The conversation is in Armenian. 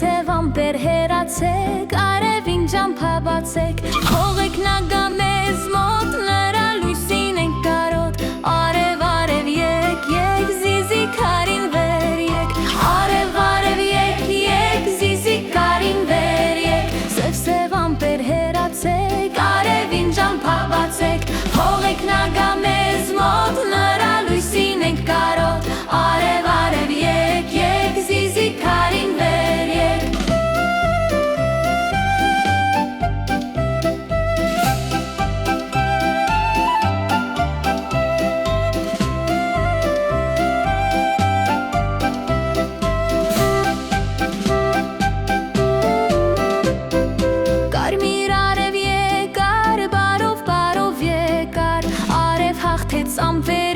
Սև ամպեր հեռացեք, արևին ճամփաբացեք, թողեք նա գա մեզ մոտ, նրա լույսին ենք կարոտ։ Արև, արև, եկ, եկ, զիզի քարին վեր եկ, արև, արև, եկ, եկ, զիզի քարին վեր եկ, սև ամպեր հեռացեք, արևին ճամփաբացեք, թողեք նա գա մեզ մոտ, նրա լույսին ենք կարոտ։ Արև, արև, եկ, եկ, զիզի քարին վեր եկ։ Կարմիր արև եկար, բարով, բարով եկար, արև հաղթեց ամպեր